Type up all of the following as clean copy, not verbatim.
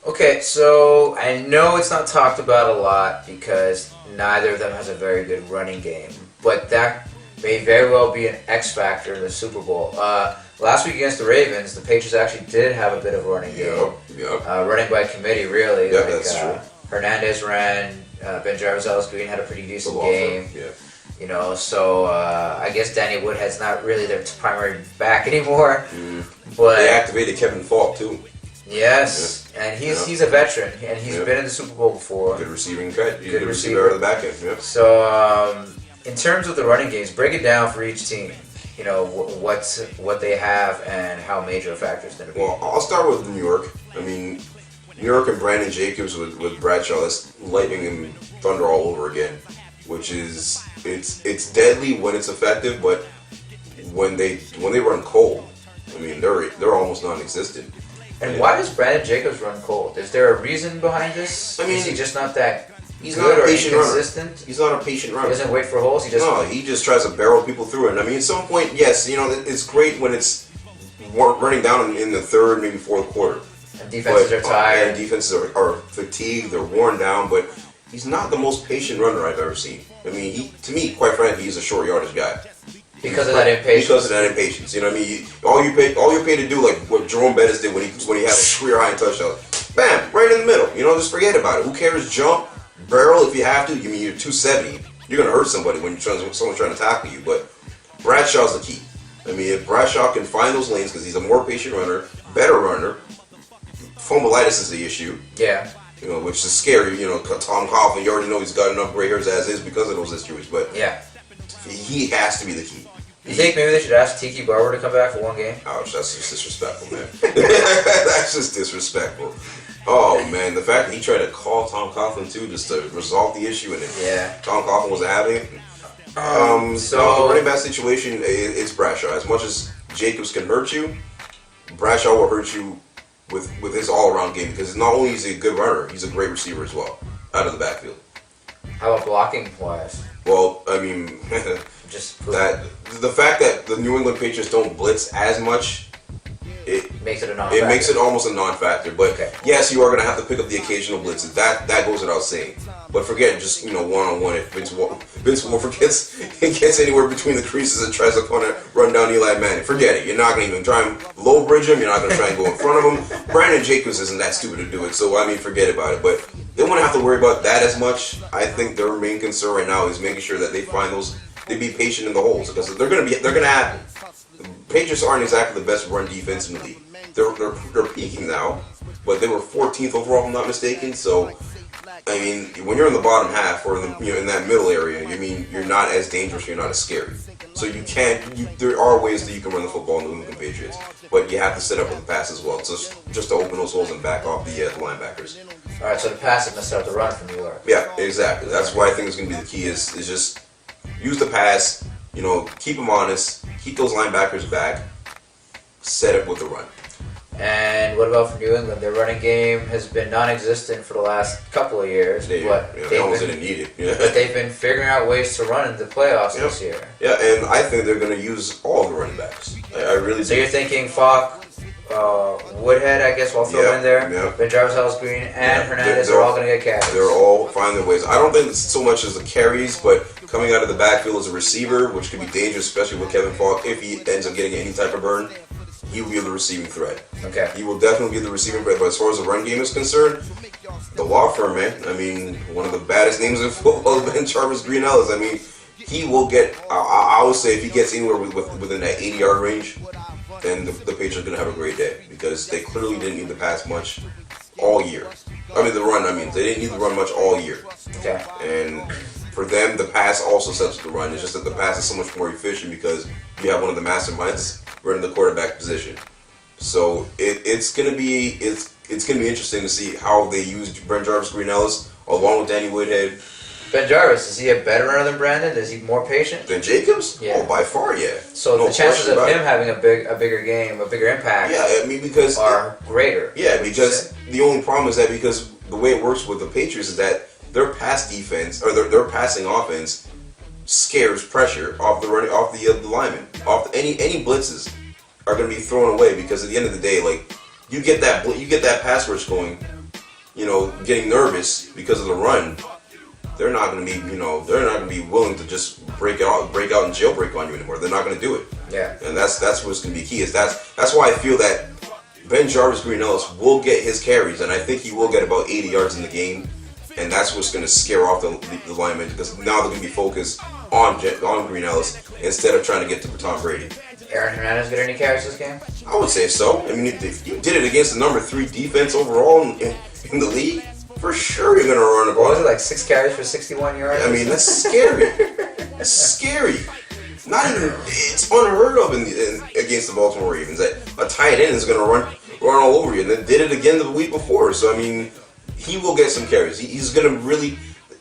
Okay, so I know it's not talked about a lot because neither of them has a very good running game, but that may very well be an X factor in the Super Bowl. Last week against the Ravens, the Patriots actually did have a bit of a running game. Yep. Running by committee, really. Yeah, that's true. Hernandez ran. Ben Jarvis-Green had a pretty decent game. Yeah. You know, so I guess Danny Woodhead's not really their primary back anymore. But they activated Kevin Falk too. Yes, and he's a veteran, and he's been in the Super Bowl before. Good receiving cut. Good receiver out of the back end. Yep. So, in terms of the running games, break it down for each team. You know, what they have and how major a factor is going to be. Well, I'll start with New York. I mean, New York and Brandon Jacobs with Bradshaw, that's lightning and thunder all over again. Which is it's deadly when it's effective, but when they run cold, I mean they're almost non-existent. And why does Brandon Jacobs run cold? Is there a reason behind this? I mean, is he just not that he's good not a or patient inconsistent? runner. He's not a patient runner. He doesn't wait for holes. He just tries to barrel people through it. And I mean, at some point, yes, you know, it's great when it's running down in the third, maybe fourth quarter. And defenses are tired. And defenses are fatigued. They're worn down, but he's not the most patient runner I've ever seen. I mean, to me, quite frankly, he's a short yardage guy. Because of that impatience. Because of that impatience. You know what I mean? All you're paid to do, like what Jerome Bettis did when he had a career high touchdown. Bam! Right in the middle. You know, just forget about it. Who cares? Jump, barrel if you have to. I mean, you're 270. You're going to hurt somebody when someone's trying to tackle you. But Bradshaw's the key. I mean, if Bradshaw can find those lanes because he's a more patient runner, better runner, fomulitis is the issue. Yeah. You know, which is scary. You know, Tom Coughlin, you already know he's got enough gray hairs as is because of those issues. But yeah, he has to be the key. You think maybe they should ask Tiki Barber to come back for one game? Ouch, that's just disrespectful, man. That's just disrespectful. Oh, man, the fact that he tried to call Tom Coughlin, too, just to resolve the issue, and Tom Coughlin wasn't having it. So, the running back situation, it's Bradshaw. As much as Jacobs can hurt you, Bradshaw will hurt you with his all-around game, because not only is he a good runner, he's a great receiver as well, out of the backfield. How about blocking-wise? Well, I mean... the fact that the New England Patriots don't blitz as much, it makes it a non-factor. It makes it almost a non-factor. But yes, you are going to have to pick up the occasional blitzes. That goes without saying. But forget just one-on-one. If Vince Wilfork gets anywhere between the creases and tries to kind of run down Eli Manning, forget it. You're not going to even try and low bridge him. You're not going to try and go in front of him. Brandon Jacobs isn't that stupid to do it. So I mean, forget about it. But they won't have to worry about that as much. I think their main concern right now is making sure that they find those. They be patient in the holes because they're gonna happen. The Patriots aren't exactly the best run defense in the league. They're peaking now, but they were 14th overall, if I'm not mistaken. So, I mean, when you're in the bottom half or in that middle area, I mean, you're not as dangerous, you're not as scary. So there are ways that you can run the football in the New England Patriots, but you have to set up with the pass as well, just to open those holes and back off the linebackers. All right, so the pass is gonna start the run from New York. Yeah, exactly. That's why I think it's gonna be the key is just. Use the pass, you know, keep them honest, keep those linebackers back, set it with the run. And what about for New England? Their running game has been non-existent for the last couple of years. They almost didn't need it. Yeah. But they've been figuring out ways to run in the playoffs this year. Yeah, and I think they're going to use all the running backs. I really do. So you're thinking Falk, Woodhead, I guess, we'll throw in there. Yeah. Ben Jarvis-Green and Hernandez are all going to get carries. They're all finding their ways. I don't think it's so much as the carries, but coming out of the backfield as a receiver, which could be dangerous, especially with Kevin Falk, if he ends up getting any type of burn, he will be the receiving threat. Okay. He will definitely be the receiving threat, but as far as the run game is concerned, the law firm, man, I mean, one of the baddest names in football, Ben Jarvis-Green Ellis, I mean, he will get, I would say if he gets anywhere within that 80-yard range, then the Patriots are going to have a great day because they clearly didn't need to pass much all year. I mean, they didn't need to run much all year. Okay. And for them, the pass also sets up the run. It's just that the pass is so much more efficient because you have one of the masterminds running the quarterback position. So it's gonna be interesting to see how they use Ben Jarvis-Green Ellis along with Danny Woodhead. Ben Jarvis, is he a better runner than Brandon? Is he more patient than Jacobs? Yeah. Oh, by far, yeah. So the chances of him having a bigger game, a bigger impact, because are greater. Yeah, because the only problem is that because the way it works with the Patriots is that their pass defense or their passing offense scares pressure off the linemen. Off any blitzes are going to be thrown away because at the end of the day, like you get that pass rush going, getting nervous because of the run. They're not going to be willing to just break out and jailbreak on you anymore. They're not going to do it. Yeah. And that's what's going to be key. That's why I feel that Ben Jarvis Green Ellis will get his carries, and I think he will get about 80 yards in the game. And that's what's going to scare off the linemen, because now they're going to be focused on Green Ellis instead of trying to get to Tom Brady. Aaron Hernandez get any carries this game? I would say so. I mean, if you did it against the number 3 defense overall in the league, for sure you're going to run the ball. What was it, like 6 carries for 61 yards? I mean, that's scary. That's scary. It's unheard of against the Baltimore Ravens that a tight end is going to run all over you, and then did it again the week before. So I mean, he will get some carries. He's going to really,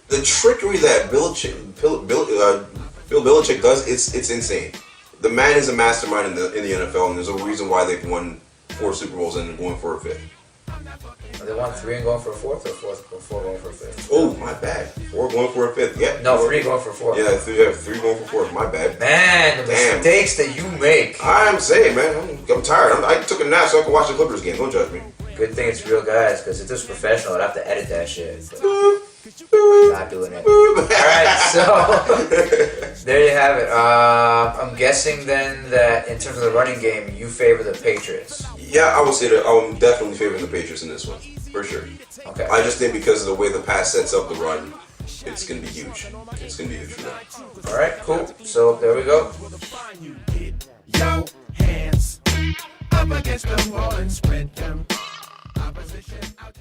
the trickery that Bill Belichick does, it's insane. The man is a mastermind in the NFL, and there's a reason why they've won 4 Super Bowls and going for a 5th. They won 3 and going for a 4th, or 4 going for a 5th? Oh, my bad. 4 going for a 5th. Yeah. No, 3 going for a 4th. Yeah, 3 going for 4th. My bad. Man, the mistakes that you make. I'm saying, man, I'm tired. I took a nap so I can watch the Clippers game. Don't judge me. Good thing it's real guys, because if this was professional, I'd have to edit that shit. But not doing it. Alright, so there you have it. I'm guessing then that in terms of the running game, you favor the Patriots. Yeah, I would say that I'm definitely favoring the Patriots in this one, for sure. Okay. I just think because of the way the pass sets up the run, it's going to be huge. It's going to be huge for them. Alright, cool. So there we go. Yo, hands up against the wall and spread them. Opposition out.